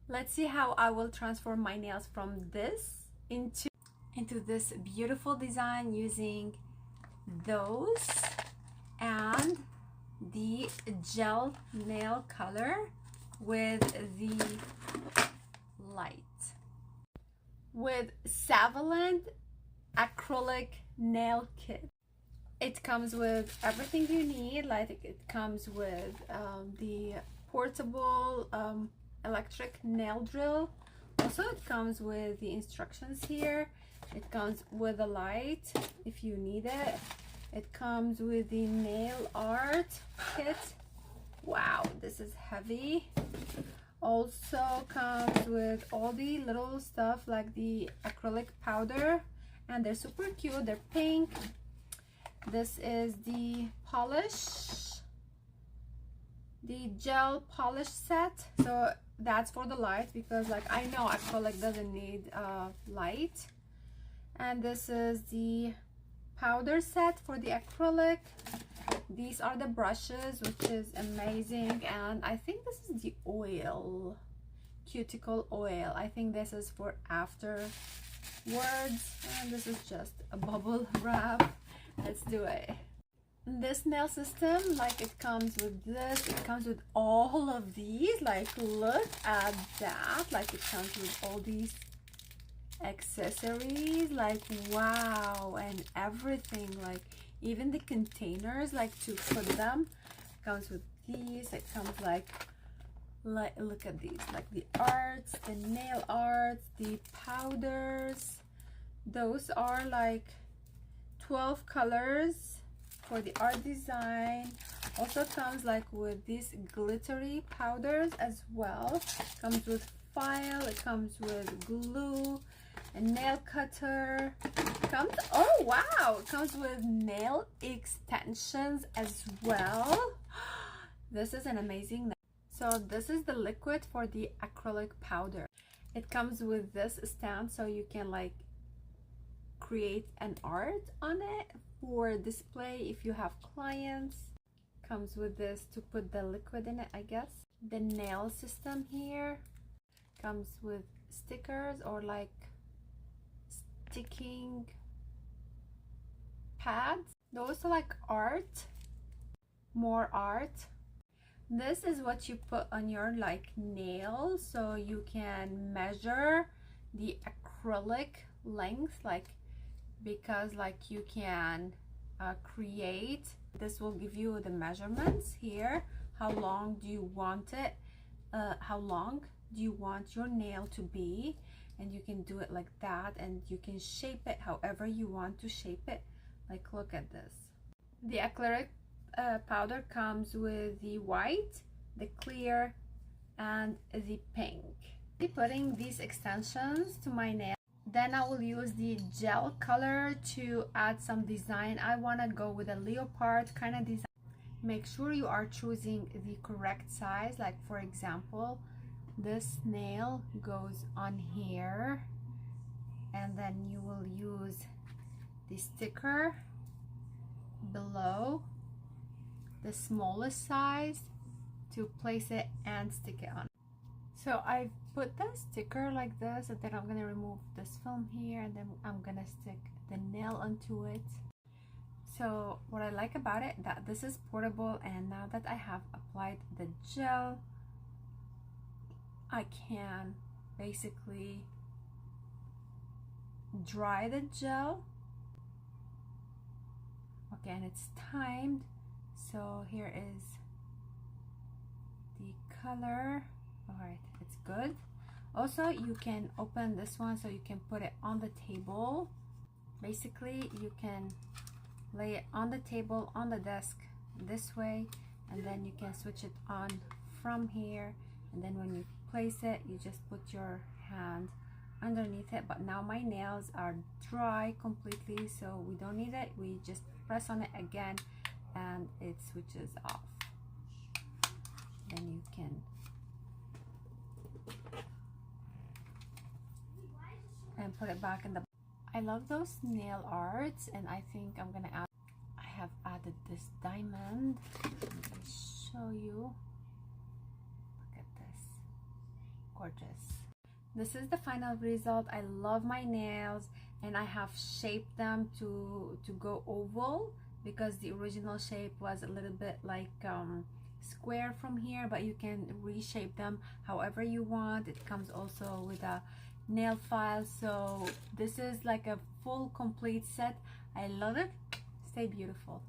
Let's see how I will transform my nails from this into this beautiful design using those and the gel nail color with the light. With SAVILAND acrylic nail kit. It comes with everything you need. Like it comes with the portable electric nail drill. Also it comes with the instructions here. It comes with a light if you need it. It comes with the nail art kit. Wow, this is heavy. Also comes with all the little stuff like the acrylic powder, and they're super cute. They're pink. This is the polish, the gel polish set. So that's for the light, because like I know acrylic doesn't need light. And this is the powder set for the acrylic. These are the brushes, which is amazing. And I think this is the oil, cuticle oil. I think this is for afterwards. And this is just a bubble wrap. Let's do it. This nail system, like it comes with this, it comes with all of these. Like look at that. Like it comes with all these accessories, like wow, and everything, like even the containers like to put them. It comes with these. It comes like look at these, like the arts, the nail arts, the powders. Those are like 12 colors for the art design. Also comes like with these glittery powders as well. Comes with file. It comes with glue, a nail cutter. Oh wow, it comes with nail extensions as well. This is an amazing. So this is the liquid for the acrylic powder. It comes with this stand, so you can like create an art on it for display if you have clients. Comes with this to put the liquid in it, I guess. The nail system here comes with stickers or like sticking pads. Those are like art, more art. This is what you put on your like nails, so you can measure the acrylic length, like because like you can create. This will give you the measurements here. How long do you want it? How long do you want your nail to be? And you can do it like that, and you can shape it however you want to shape it. Like look at this. The acrylic powder comes with the white, the clear, and the pink. I'm putting these extensions to my nail. Then I will use the gel color to add some design. I want to go with a leopard kind of design. Make sure you are choosing the correct size. Like for example, this nail goes on here, and then you will use the sticker below the smallest size to place it and stick it on. So I've put the sticker like this, and then I'm gonna remove this film here, and then I'm gonna stick the nail onto it. So what I like about it, that this is portable, and now that I have applied the gel, I can basically dry the gel. Okay, and it's timed. So here is the color. All right, it's good. Also, you can open this one so you can put it on the table. Basically, you can lay it on the table, on the desk this way, and then you can switch it on from here. And then when you place it, you just put your hand underneath it. But now my nails are dry completely, so we don't need it. We just press on it again and it switches off. Then you can and put it back in the. I love those nail arts, and I think I'm gonna add. I have added this diamond. Let me show you. Look at this. gorgeous. This is the final result. I love my nails, and I have shaped them to go oval because the original shape was a little bit like square from here, but you can reshape them however you want. It comes also with a nail file, so this is like a full complete set. I love it. Stay beautiful.